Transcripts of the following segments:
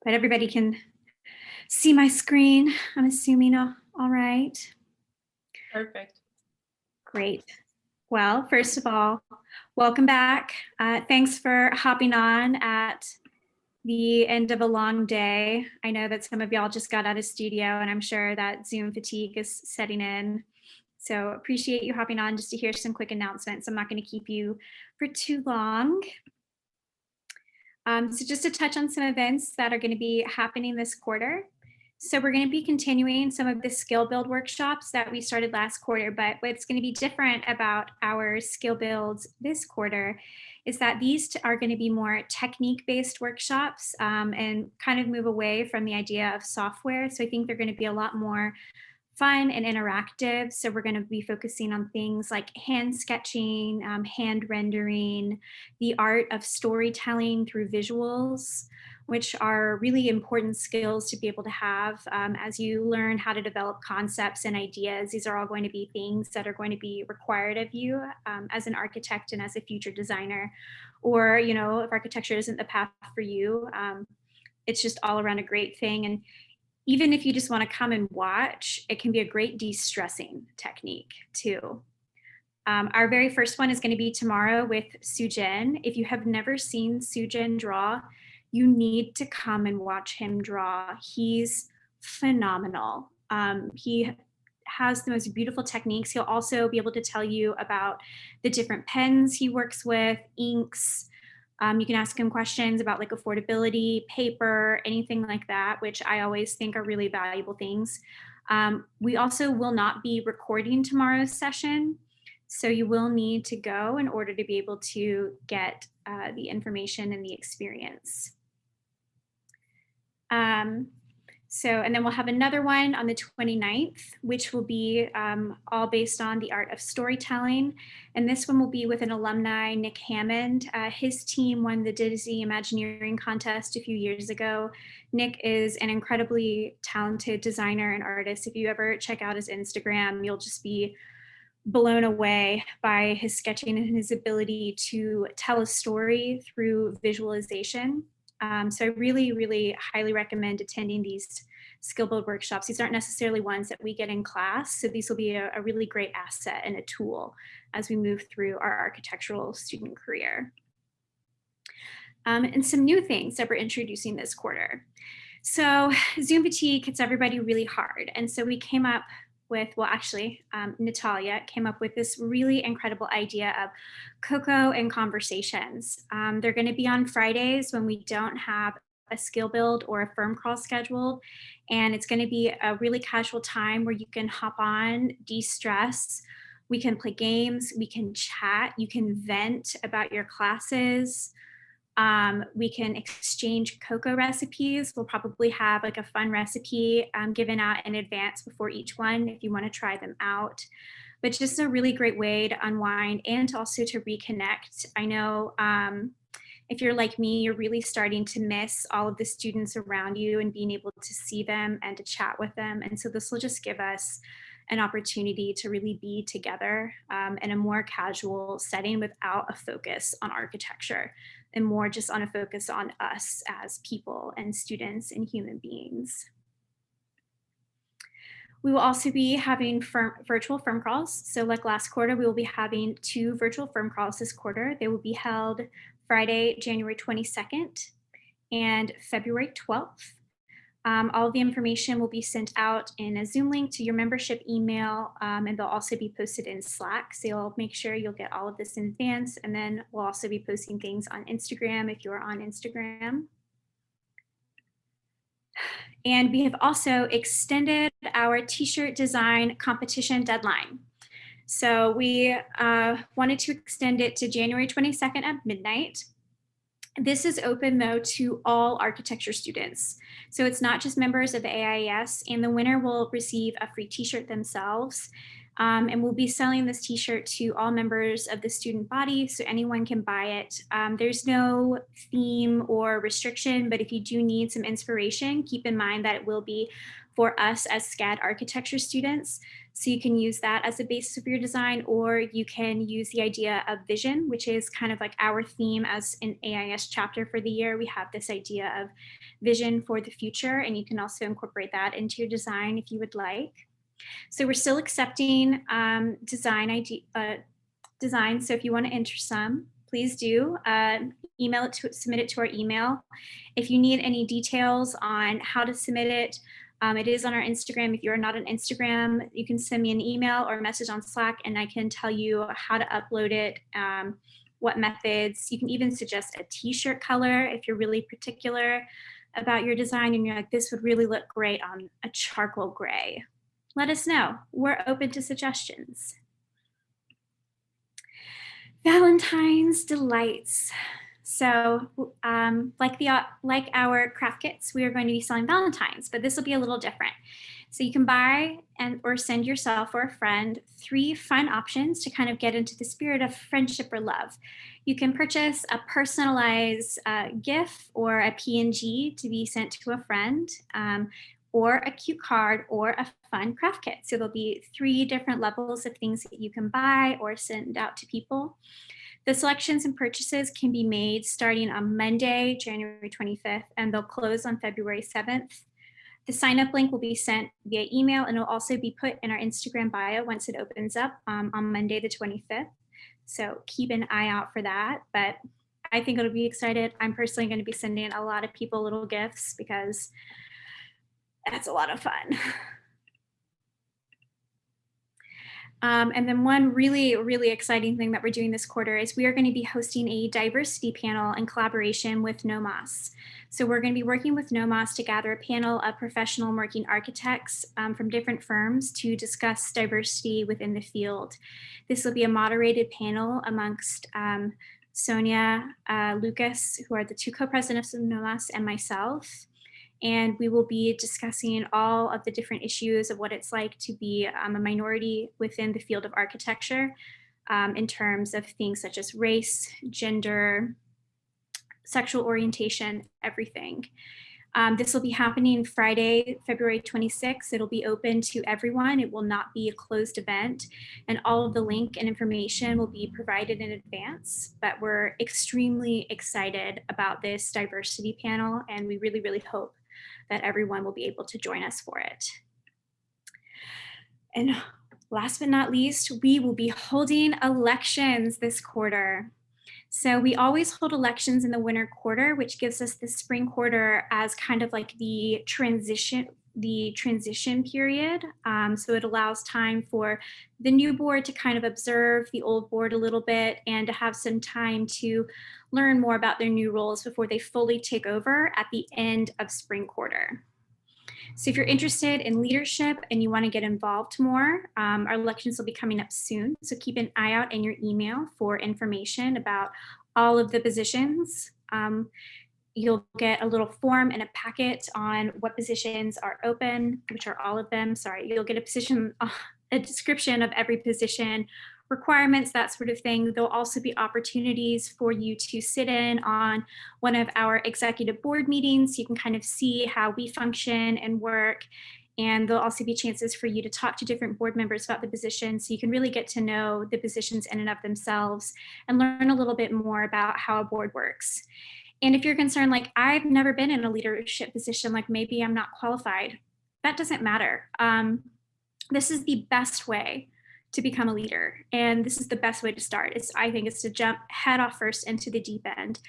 but everybody can see my screen. I'm assuming all right. Perfect. Great. Well, first of all, welcome back. Thanks for hopping on at the end of a long day. I know that some of y'all just got out of studio, and I'm sure that Zoom fatigue is setting in. So appreciate you hopping on just to hear some quick announcements. I'm not going to keep you for too long. So just to touch on some events that are going to be happening this quarter. So we're going to be continuing some of the skill build workshops that we started last quarter, but what's going to be different about our skill builds this quarter is that these are going to be more technique-based workshops and kind of move away from the idea of software. So I think they're going to be a lot more fun and interactive. So we're going to be focusing on things like hand sketching, hand rendering, the art of storytelling through visuals, which are really important skills to be able to have as you learn how to develop concepts and ideas. These are all going to be things that are going to be required of you as an architect and as a future designer. Or, you know, if architecture isn't the path for you, it's just all around a great thing. And even if you just want to come and watch, it can be a great de-stressing technique too. Our very first one is going to be tomorrow with Sujin. If you have never seen Sujin draw, you need to come and watch him draw. He's phenomenal. He has the most beautiful techniques. He'll also be able to tell you about the different pens he works with, inks. You can ask him questions about like affordability, paper, anything like that, which I always think are really valuable things. We also will not be recording tomorrow's session, so you will need to go in order to be able to get the information and the experience. And then we'll have another one on the 29th, which will be all based on the art of storytelling. And this one will be with an alumni, Nick Hammond. His team won the Disney Imagineering contest a few years ago. Nick is an incredibly talented designer and artist. If you ever check out his Instagram, you'll just be blown away by his sketching and his ability to tell a story through visualization. So I really, really highly recommend attending these skill build workshops. These aren't necessarily ones that we get in class, so these will be a really great asset and a tool as we move through our architectural student career. And some new things that we're introducing this quarter. So Zoom fatigue hits everybody really hard, and so we came up with, well, actually, Natalia came up with this really incredible idea of cocoa and conversations. They're going to be on Fridays when we don't have a skill build or a firm crawl scheduled. And it's going to be a really casual time where you can hop on, de-stress. We can play games, we can chat, you can vent about your classes. We can exchange cocoa recipes. We'll probably have like a fun recipe given out in advance before each one if you want to try them out. But just a really great way to unwind and also to reconnect. I know if you're like me, you're really starting to miss all of the students around you and being able to see them and to chat with them. And so this will just give us an opportunity to really be together in a more casual setting without a focus on architecture and more just on a focus on us as people and students and human beings. We will also be having virtual firm crawls. So like last quarter, we will be having 2 virtual firm crawls this quarter. They will be held Friday, January 22nd and February 12th. All of the information will be sent out in a Zoom link to your membership email, and they'll also be posted in Slack. So you'll make sure you'll get all of this in advance. And then we'll also be posting things on Instagram if you're on Instagram. And we have also extended our t-shirt design competition deadline. So we wanted to extend it to January 22nd at midnight. This is open though to all architecture students. So it's not just members of the AIS, and the winner will receive a free t-shirt themselves. And we'll be selling this t-shirt to all members of the student body, so anyone can buy it. There's no theme or restriction, but if you do need some inspiration, keep in mind that it will be for us as SCAD architecture students. So you can use that as a basis of your design, or you can use the idea of vision, which is kind of like our theme as an AIS chapter for the year. We have this idea of vision for the future, and you can also incorporate that into your design if you would like. So we're still accepting designs. So if you want to enter some, please do. Submit it to our email. If you need any details on how to submit it, it is on our Instagram. If you're not on Instagram, you can send me an email or a message on Slack, and I can tell you how to upload it, what methods. You can even suggest a t-shirt color if you're really particular about your design and you're like, this would really look great on a charcoal gray. Let us know. We're open to suggestions. Valentines Delights. So like our craft kits, we are going to be selling Valentines, but this will be a little different. So you can buy or send yourself or a friend 3 fun options to kind of get into the spirit of friendship or love. You can purchase a personalized GIF or a PNG to be sent to a friend, or a cute card or a fun craft kit. So there'll be 3 different levels of things that you can buy or send out to people. The selections and purchases can be made starting on Monday, January 25th, and they'll close on February 7th. The sign-up link will be sent via email, and it'll also be put in our Instagram bio once it opens up on Monday, the 25th. So keep an eye out for that. But I think it'll be excited. I'm personally going to be sending a lot of people little gifts because that's a lot of fun. And then one really, really exciting thing that we're doing this quarter is we are going to be hosting a diversity panel in collaboration with NOMAS. So we're going to be working with NOMAS to gather a panel of professional working architects from different firms to discuss diversity within the field. This will be a moderated panel amongst Sonia, Lucas, who are the 2 co-presidents of NOMAS, and myself. And we will be discussing all of the different issues of what it's like to be a minority within the field of architecture, in terms of things such as race, gender, sexual orientation, everything. This will be happening Friday, February 26th. It'll be open to everyone. It will not be a closed event, and all of the link and information will be provided in advance. But we're extremely excited about this diversity panel, and we really, really hope that everyone will be able to join us for it. And last but not least, we will be holding elections this quarter. So we always hold elections in the winter quarter, which gives us the spring quarter as kind of like the transition period. So it allows time for the new board to kind of observe the old board a little bit and to have some time to learn more about their new roles before they fully take over at the end of spring quarter. So if you're interested in leadership and you want to get involved more, our elections will be coming up soon. So keep an eye out in your email for information about all of the positions. You'll get a little form and a packet on what positions are open, which are all of them. Sorry, you'll get a description of every position, requirements, that sort of thing. There'll also be opportunities for you to sit in on one of our executive board meetings. You can kind of see how we function and work. And there'll also be chances for you to talk to different board members about the position, so you can really get to know the positions in and of themselves and learn a little bit more about how a board works. And if you're concerned, like, I've never been in a leadership position, like maybe I'm not qualified, that doesn't matter. This is the best way to become a leader. And this is the best way to start. I think it's to jump head off first into the deep end.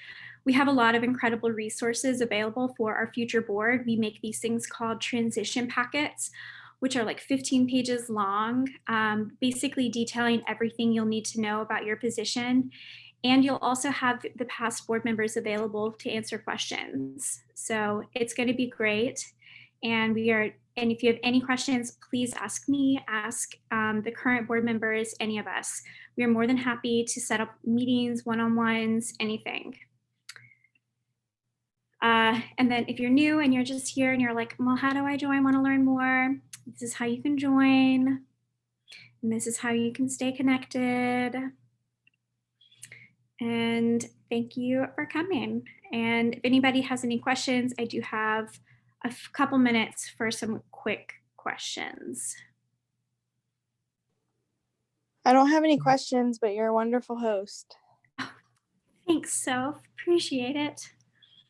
We have a lot of incredible resources available for our future board. We make these things called transition packets, which are like 15 pages long, basically detailing everything you'll need to know about your position. And you'll also have the past board members available to answer questions. So it's going to be great. And if you have any questions, please ask me, ask the current board members, any of us. We are more than happy to set up meetings, one-on-ones, anything. And then if you're new and you're just here and you're like, well, how do I join? I want to learn more. This is how you can join. And this is how you can stay connected. And thank you for coming. And if anybody has any questions, I do have a couple minutes for some quick questions. I don't have any questions, but you're a wonderful host. Thanks, Soph. Appreciate it.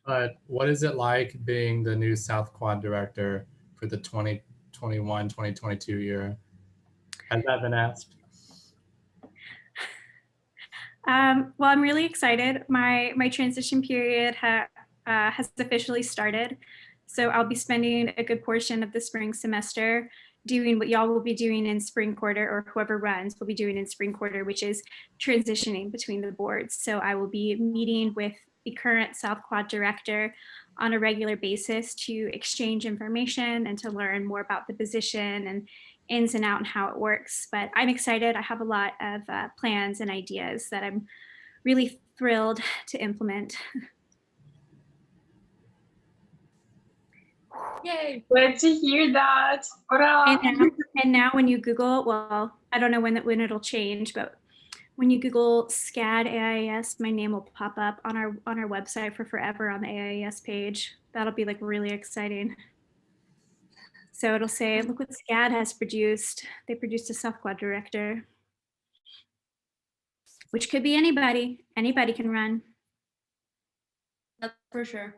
But what is it like being the new South Quad director for the 2021-2022 year? Has that been asked? Well, I'm really excited. My transition period has officially started. So I'll be spending a good portion of the spring semester doing what y'all will be doing in spring quarter, or whoever runs will be doing in spring quarter, which is transitioning between the boards. So I will be meeting with the current South Quad director on a regular basis to exchange information and to learn more about the position and ins and out and how it works. But I'm excited. I have a lot of plans and ideas that I'm really thrilled to implement. Yay, glad to hear that. Hurrah! And now when you Google, well, I don't know when it'll change, but when you Google SCAD AIS, my name will pop up on our website for forever on the AIS page. That'll be like really exciting. So it'll say, look what SCAD has produced. They produced a South Quad director, which could be anybody. Anybody can run. That's for sure.